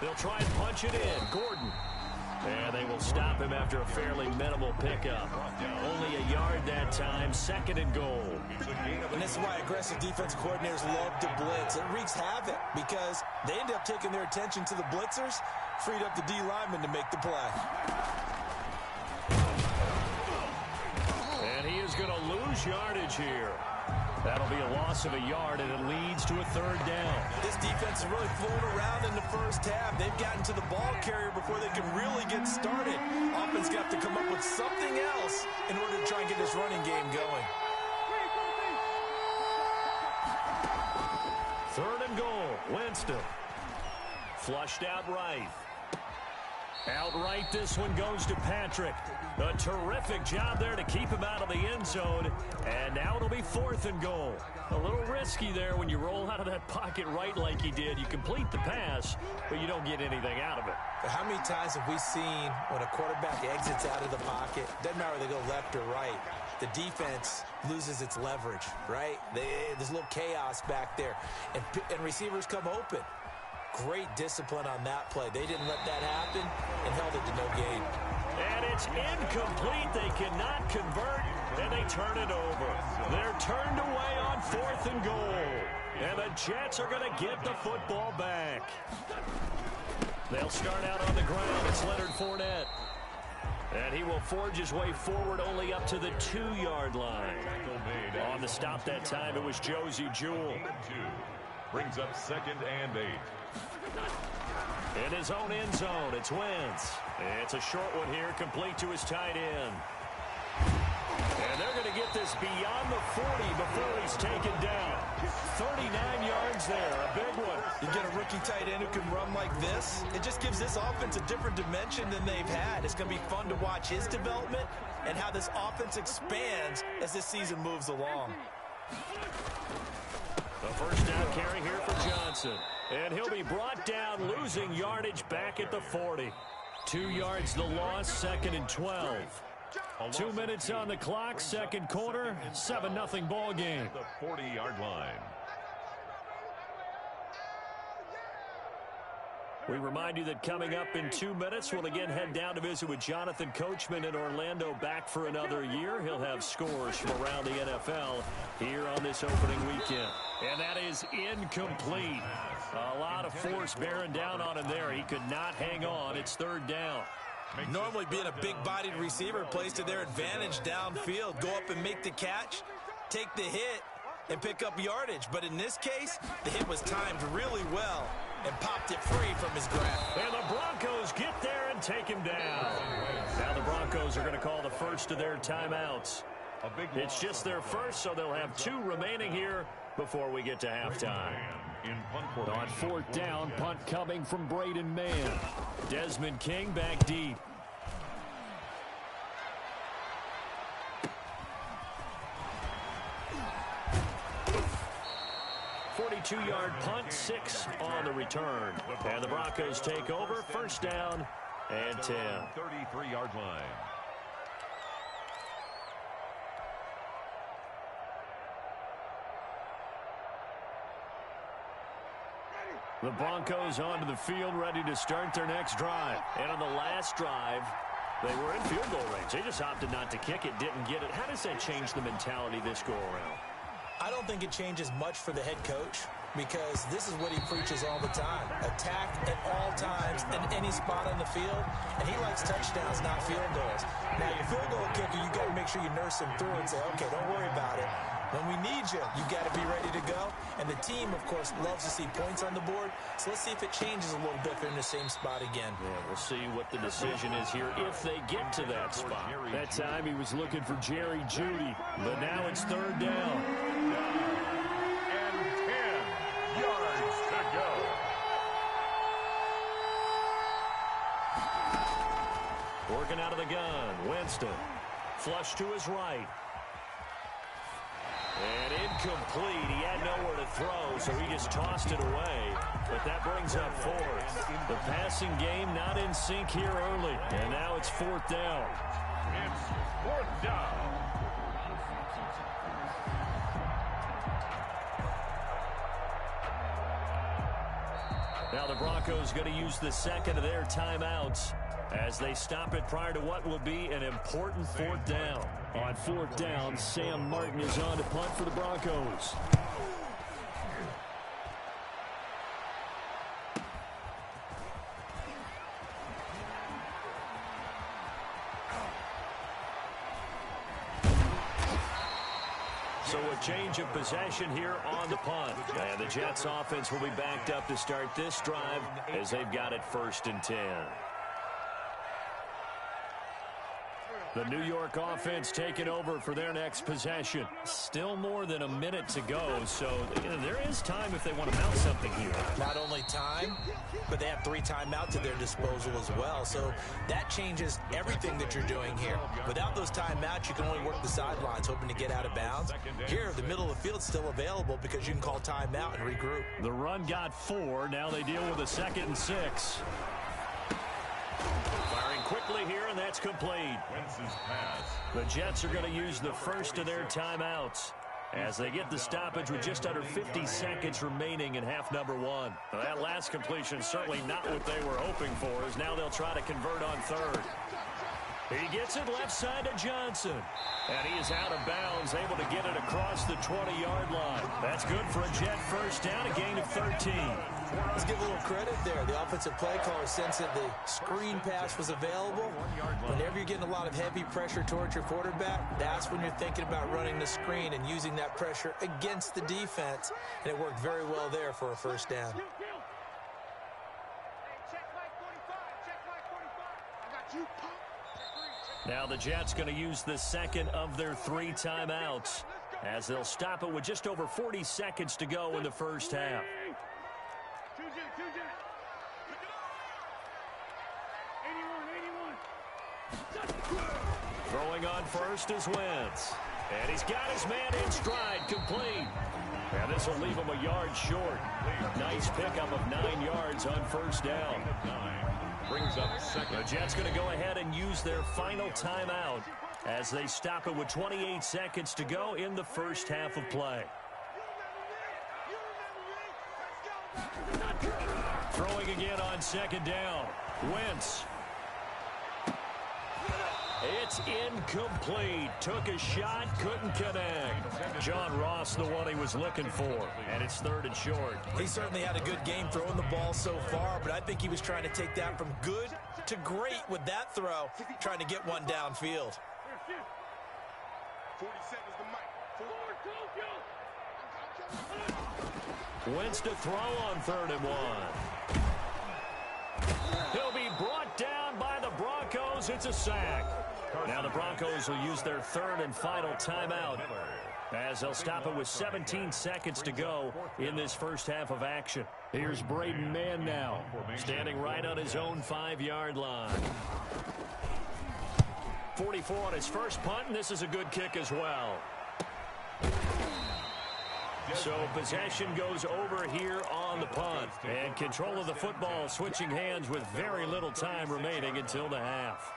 They'll try and punch it in. Gordon. And they will stop him after a fairly minimal pickup. Only a yard that time, 2nd and goal. And this is why aggressive defensive coordinators love to blitz. It wreaks havoc because they end up taking their attention to the blitzers, freed up the D lineman to make the play. And he is going to lose yardage here. That'll be a loss of a yard, and it leads to a 3rd down. This defense is really flown around in the first half. They've gotten to the ball carrier before they can really get started. Offense got to come up with something else in order to try and get this running game going. 3rd and goal. Winston. Flushed out right. Outright, this one goes to Patrick. A terrific job there to keep him out of the end zone. And now it'll be 4th and goal. A little risky there when you roll out of that pocket right like he did. You complete the pass, but you don't get anything out of it. But how many times have we seen when a quarterback exits out of the pocket, doesn't matter whether they go left or right, the defense loses its leverage, right? There's a little chaos back there. And receivers come open. Great discipline on that play. They didn't let that happen and held it to no gain. And it's incomplete. They cannot convert, and they turn it over. They're turned away on 4th and goal. And the Jets are going to get the football back. They'll start out on the ground. It's Leonard Fournette. And he will forge his way forward only up to the 2-yard line. On the stop that time, it was Josie Jewell. Brings up 2nd and 8. In his own end zone, it's Wentz. It's a short one here, complete to his tight end. And they're going to get this beyond the 40 before he's taken down. 39 yards there, a big one. You get a rookie tight end who can run like this, it just gives this offense a different dimension than they've had. It's going to be fun to watch his development and how this offense expands as this season moves along. The first down carry here for Johnson. And he'll be brought down, losing yardage back at the 40. 2 yards the loss, 2nd and 12. 2 minutes on the clock, 2nd quarter, 7-0 ball game. The 40-yard line. We remind you that coming up in 2 minutes, we'll again head down to visit with Jonathan Coachman in Orlando, back for another year. He'll have scores from around the NFL here on this opening weekend. And that is incomplete. A lot of force bearing down on him there. He could not hang on. It's 3rd down. Normally being a big-bodied receiver plays to their advantage downfield. Go up and make the catch, take the hit, and pick up yardage. But in this case, the hit was timed really well and popped it free from his grasp. And the Broncos get there and take him down. Now the Broncos are going to call the first of their timeouts. It's just their first, so they'll have 2 remaining here before we get to halftime. On 4th down, punt coming from Braden Mann. Desmond King back deep. Two-yard punt, 6 on the return. And the Broncos take over, 1st down and 10. 33-yard line. The Broncos onto the field, ready to start their next drive. And on the last drive, they were in field goal range. They just opted not to kick it, didn't get it. How does that change the mentality this go-around? I don't think it changes much for the head coach because this is what he preaches all the time. Attack at all times in any spot on the field, and he likes touchdowns, not field goals. Now, your field goal kicker, you got to make sure you nurse him through and say, okay, don't worry about it. When we need you, you got to be ready to go. And the team, of course, loves to see points on the board. So let's see if it changes a little bit if they're in the same spot again. Yeah, we'll see what the decision is here if they get to that spot. That time he was looking for Jerry Jeudy, but now it's 3rd down. And 10 yards to go. Working out of the gun, Winston. Flush to his right. And incomplete. He had nowhere to throw, so he just tossed it away. But that brings up 4th. The passing game not in sync here early. And now it's 4th down. It's 4th down. Now the Broncos going to use the second of their timeouts as they stop it prior to what will be an important fourth down. On fourth down, Sam Martin is on to punt for the Broncos. So a change of possession here on the punt. And the Jets offense will be backed up to start this drive as they've got it 1st and 10. The New York offense taking over for their next possession. Still more than a minute to go, so there is time if they want to mount something here. Not only time, but they have 3 timeouts at their disposal as well. So that changes everything that you're doing here. Without those timeouts, you can only work the sidelines, hoping to get out of bounds. Here, the middle of the field's still available because you can call timeout and regroup. The run got 4. Now they deal with a 2nd and 6. Firing quickly here, and that's complete. The Jets are going to use the first of their timeouts as they get the stoppage with just under 50 seconds remaining in half number 1. Well, that last completion certainly not what they were hoping for, as now they'll try to convert on 3rd. He gets it left side to Johnson. And he is out of bounds, able to get it across the 20-yard line. That's good for a Jet first down, a gain of 13. Let's give a little credit there. The offensive play caller sensed that the screen pass was available. Whenever you're getting a lot of heavy pressure towards your quarterback, that's when you're thinking about running the screen and using that pressure against the defense. And it worked very well there for a first down. Now the Jets going to use the second of their 3 timeouts as they'll stop it with just over 40 seconds to go in the first half. Throwing on first is Wentz. And he's got his man in stride, complete. And this will leave him a yard short. Nice pickup of 9 yards on first down. Brings up second. The Jets going to go ahead and use their final timeout as they stop it with 28 seconds to go in the first half of play. Throwing again on 2nd down. Wentz. It's incomplete. Took a shot, couldn't connect. John Ross, the one he was looking for. And it's 3rd and short. He certainly had a good game throwing the ball so far, but I think he was trying to take that from good to great with that throw, trying to get one downfield. 47's Wentz to throw on 3rd and 1. He'll be brought down by the Broncos. It's a sack. Now the Broncos will use their 3rd and final timeout as they'll stop it with 17 seconds to go in this first half of action. Here's Braden Mann now, standing right on his own 5-yard line. 44 on his first punt, and this is a good kick as well. So possession goes over here on the punt. And control of the football switching hands with very little time remaining until the half.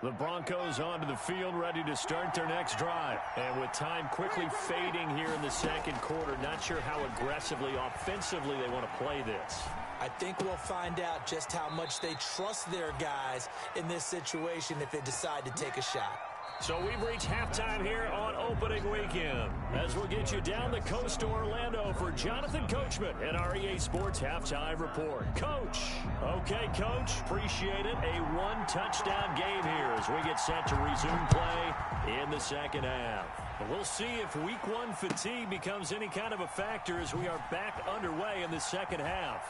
The Broncos onto the field, ready to start their next drive. And with time quickly fading here in the second quarter, not sure how aggressively, offensively they want to play this. I think we'll find out just how much they trust their guys in this situation if they decide to take a shot. So we've reached halftime here on opening weekend, as we'll get you down the coast to Orlando for Jonathan Coachman and our EA Sports Halftime Report. Coach. Okay, Coach. Appreciate it. A 1-touchdown game here as we get set to resume play in the second half. We'll see if Week 1 fatigue becomes any kind of a factor as we are back underway in the second half.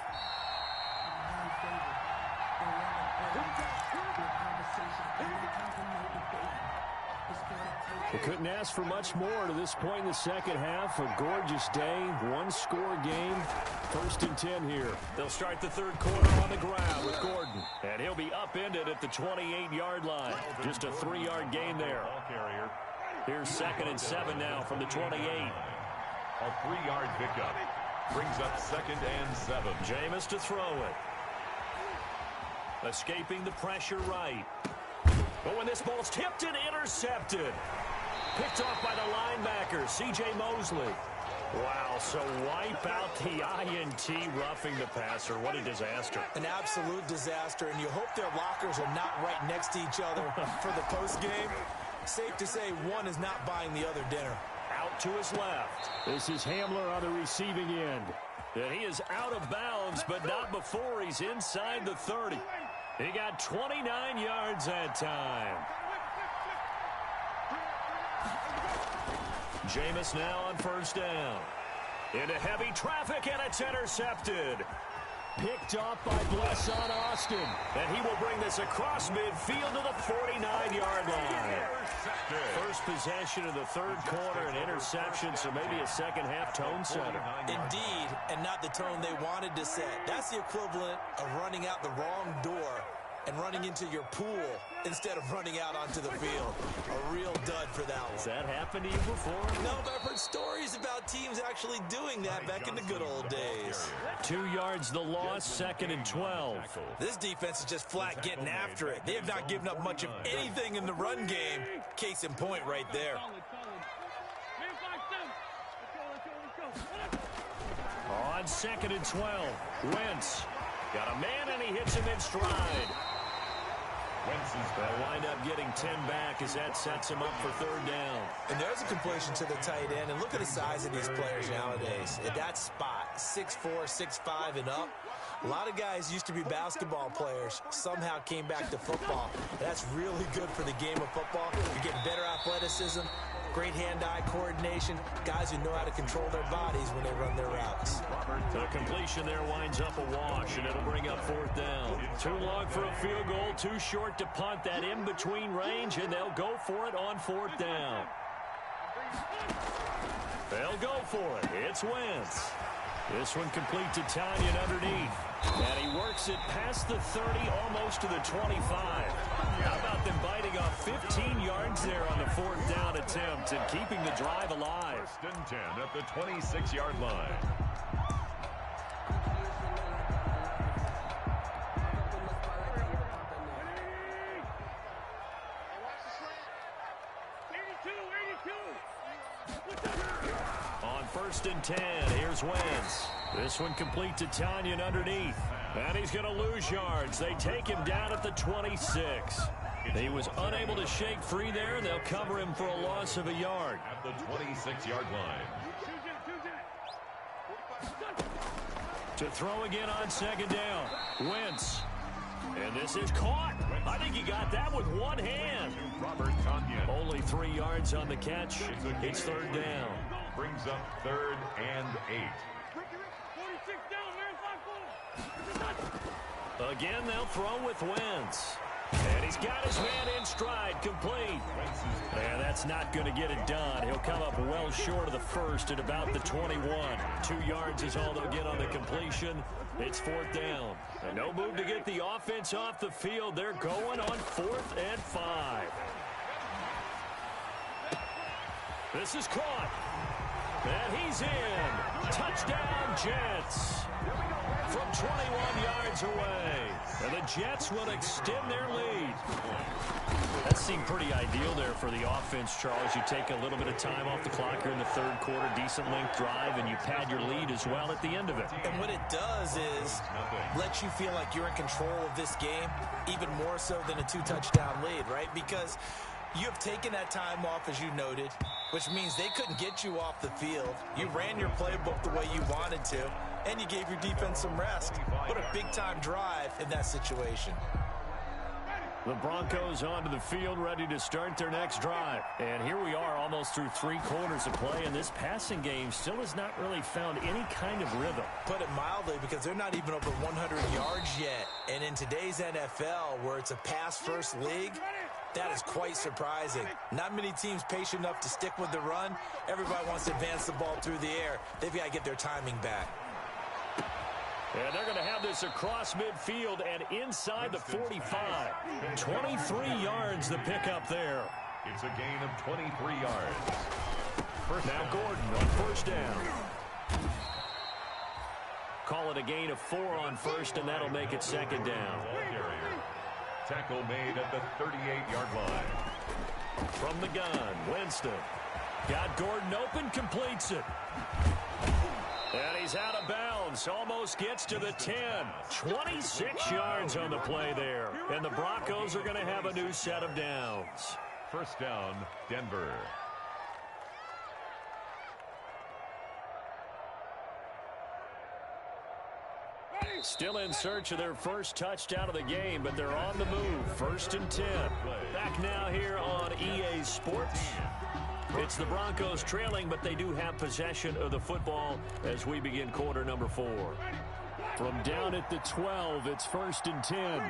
We couldn't ask for much more to this point in the second half. A gorgeous day, one-score game. 1st and 10 here. They'll start the third quarter on the ground with Gordon. And he'll be upended at the 28-yard line. Just a 3-yard gain there. Here's 2nd and 7 now from the 28. A 3-yard pickup. Brings up 2nd and 7. Jameis to throw it. Escaping the pressure right. But when this ball's tipped and intercepted. Picked off by the linebacker, C.J. Mosley. Wow, so wipe out the INT roughing the passer. What a disaster. An absolute disaster, and you hope their lockers are not right next to each other for the postgame. Safe to say one is not buying the other dinner. Out to his left. This is Hamler on the receiving end. And he is out of bounds, but not before he's inside the 30. He got 29 yards that time. Jameis now on first down. Into heavy traffic, and it's intercepted. Picked off by Blesson Austin. And he will bring this across midfield to the 49-yard line. First possession of the third quarter, an interception, so maybe a second-half tone setter. Indeed, and not the tone they wanted to set. That's the equivalent of running out the wrong door and running into your pool instead of running out onto the field. A real dud for that one. Has that happened to you before? No, but I've heard stories about teams actually doing that back in the good old days. 2 yards the loss, second and 12. This defense is just flat getting after it. They have not given up much of anything in the run game. Case in point right there. On second and 12, Wentz got a man and he hits him in stride. They'll wind up getting 10 back as that sets him up for third down. And there's a completion to the tight end. And look at the size of these players nowadays. At that spot, 6'4", 6'5", and up. A lot of guys used to be basketball players, somehow came back to football. That's really good for the game of football. You're getting better athleticism, great hand-eye coordination, guys who know how to control their bodies when they run their routes. The completion there winds up a wash, and it'll bring up fourth down. Too long for a field goal, too short to punt that in-between range, and they'll go for it on fourth down. They'll go for it. It's Wentz. This one complete to Tanyan underneath. And he works it past the 30, almost to the 25. How about them biting off 15 yards there on the fourth down attempt and keeping the drive alive? First and 10 at the 26-yard line. On first and 10, here's Wentz. This one complete to Tanyan underneath. And he's going to lose yards. They take him down at the 26. He was unable to shake free there, and they'll cover him for a loss of a yard. At the 26-yard line. To throw again on second down. Wentz. And this is caught. I think he got that with one hand. Robert Tanyan. Only 3 yards on the catch. It's third down. Brings up third and 8. Again, they'll throw with Wentz. And he's got his man in stride, complete. And that's not going to get it done. He'll come up well short of the first at about the 21. 2 yards is all they'll get on the completion. It's fourth down. And no move to get the offense off the field. They're going on 4th and 5. This is caught. And he's in. Touchdown, Jets. From 21 yards away. And the Jets will extend their lead. That seemed pretty ideal there for the offense, Charles. You take a little bit of time off the clock here in the third quarter, decent length drive, and you pad your lead as well at the end of it. And what it does is let you feel like you're in control of this game, even more so than a 2-touchdown lead, right? Because you have taken that time off, as you noted, which means they couldn't get you off the field. You ran your playbook the way you wanted to, and you gave your defense some rest. What a big-time drive in that situation. The Broncos onto the field, ready to start their next drive. And here we are, almost through 3 quarters of play, and this passing game still has not really found any kind of rhythm. Put it mildly, because they're not even over 100 yards yet. And in today's NFL, where it's a pass-first league, that is quite surprising. Not many teams patient enough to stick with the run. Everybody wants to advance the ball through the air. They've got to get their timing back. And they're going to have this across midfield and inside the 45. 23 yards the pickup there. It's a gain of 23 yards. Now Gordon on first down. Call it a gain of 4 on first, and that'll make it second down. Tackle made at the 38-yard line. From the gun, Winston. Got Gordon open, completes it. And he's out of bounds, almost gets to the 10. 26 yards on the play there. And the Broncos are going to have a new set of downs. First down, Denver. Still in search of their first touchdown of the game, but they're on the move. First and 10. Back now here on EA Sports. It's the Broncos trailing, but they do have possession of the football as we begin quarter number 4. From down at the 12, it's first and 10.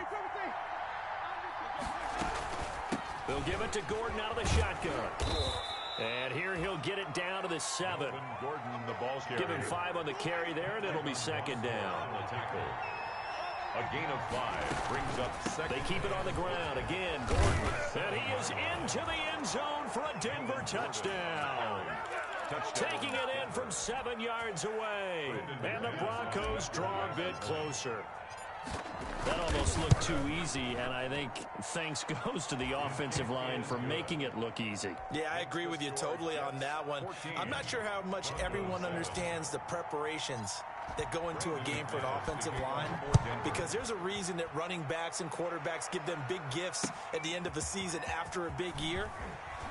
They'll give it to Gordon out of the shotgun. And here he'll get it down to the 7. Gordon, the ball's carrier. Give him 5 on the carry there, and it'll be second down. A gain of 5 brings up second. They keep it on the ground. Again, Gordon. And he is into the end zone for a Denver touchdown. Taking it in from 7 yards away. And the Broncos draw a bit closer. That almost looked too easy, and I think thanks goes to the offensive line for making it look easy. Yeah, I agree with you totally on that one. I'm not sure how much everyone understands the preparations that go into a game for an offensive line, because there's a reason that running backs and quarterbacks give them big gifts at the end of the season after a big year.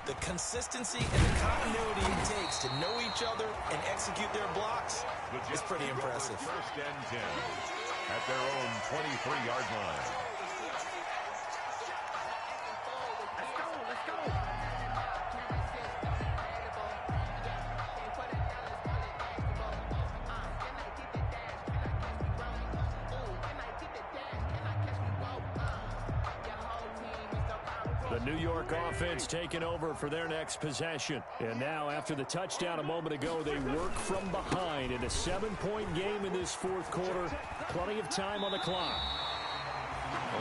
The consistency and the continuity it takes to know each other and execute their blocks is pretty impressive. First and 10 at their own 23-yard line. Let's go. The New York offense taking over for their next possession. And now, after the touchdown a moment ago, they work from behind in a 7-point game in this fourth quarter. Plenty of time on the clock.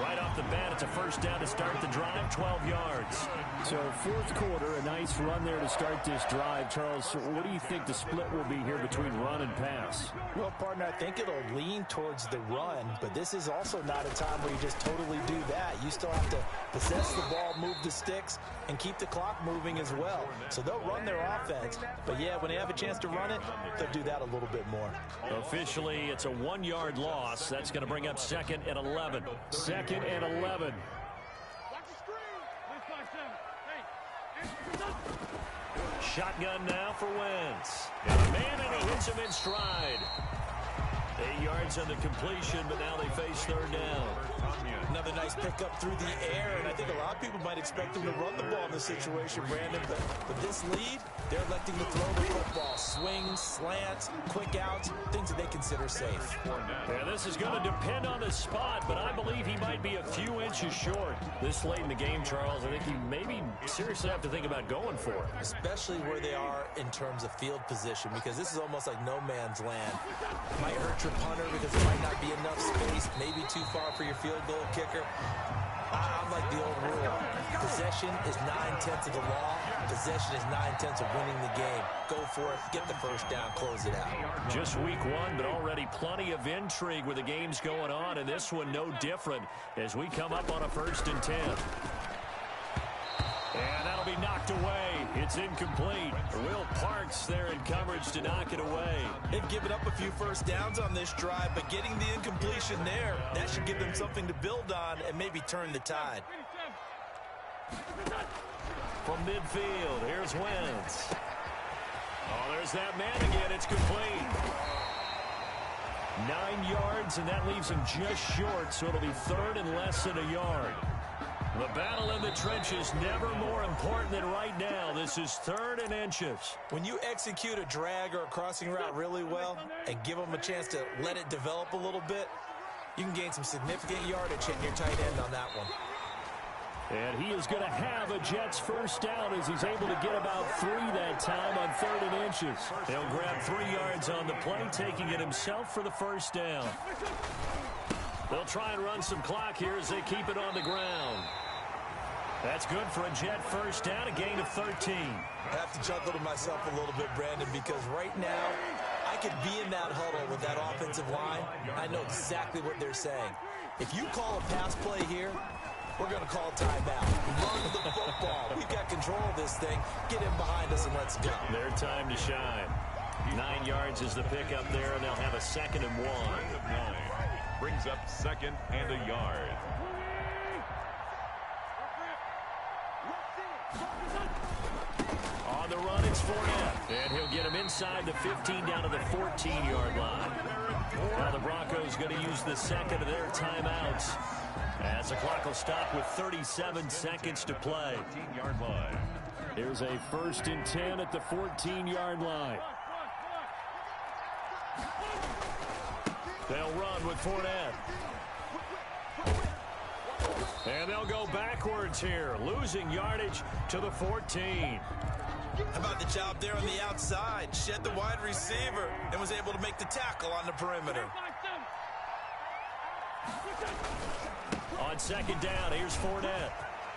Right off the bat, it's a first down to start the drive, 12 yards. So fourth quarter, a nice run there to start this drive. Charles, what do you think the split will be here between run and pass? Well, partner, I think it'll lean towards the run, but this is also not a time where you just totally do that. You still have to possess the ball, move the sticks, and keep the clock moving as well. So they'll run their offense, but yeah, when they have a chance to run it, they'll do that a little bit more. Officially, it's a 1-yard loss. That's going to bring up second and 11. Second and 11. Shotgun now for Wentz. And a man, and he hits him in stride. 8 yards on the completion, but now they face third down. Another nice pickup through the air, and I think a lot of people might expect him to run the ball in this situation, Brandon, but with this lead, they're electing to throw the football. Swings, slants, quick outs, things that they consider safe. Yeah, this is going to depend on the spot, but I believe he might be a few inches short. This late in the game, Charles, I think he maybe seriously have to think about going for it. Especially where they are in terms of field position, because this is almost like no man's land. Might hurt your punter because there might not be enough space, maybe too far for your field goal kicker. I'm like the old rule. Possession is 9/10 of the law. Possession is 9/10 of winning the game. Go for it. Get the first down. Close it out. Just week one, but already plenty of intrigue with the games going on, and this one no different as we come up on a first and 10. And that'll be knocked away. It's incomplete. Will Parks there in coverage to knock it away. They've given up a few first downs on this drive, but getting the incompletion there, that should give them something to build on and maybe turn the tide. From midfield, here's Wentz. Oh, there's that man again. It's complete. 9 yards, and that leaves him just short, so it'll be third and less than a yard. The battle in the trenches never more important than right now. This is third and inches. When you execute a drag or a crossing route really well and give them a chance to let it develop a little bit, you can gain some significant yardage hitting your tight end on that one. And he is going to have a Jets first down as he's able to get about 3 that time on third and inches. He'll grab 3 yards on the play, taking it himself for the first down. They'll try and run some clock here as they keep it on the ground. That's good for a Jet first down, a gain of 13. I have to chuckle to myself a little bit, Brandon, because right now I could be in that huddle with that offensive line. I know exactly what they're saying. If you call a pass play here, we're going to call timeout. Run the football. We've got control of this thing. Get him behind us and let's go. Their time to shine. 9 yards is the pickup there, and they'll have a 2nd and 1. Brings up 2nd and a yard. On the run, it's Fournette. And he'll get him inside the 15 down to the 14-yard line. Now the Broncos going to use the 2nd of their timeouts, as the clock will stop with 37 seconds to play. 14-yard line. Here's a 1st and 10 at the 14-yard line. They'll run with Fournette. And they'll go backwards here, losing yardage to the 14. How about the job there on the outside? Shed the wide receiver and was able to make the tackle on the perimeter. On 2nd down, here's Fournette.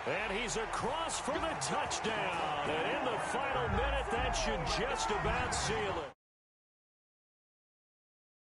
And he's across for the touchdown. And in the final minute, that should just about seal it.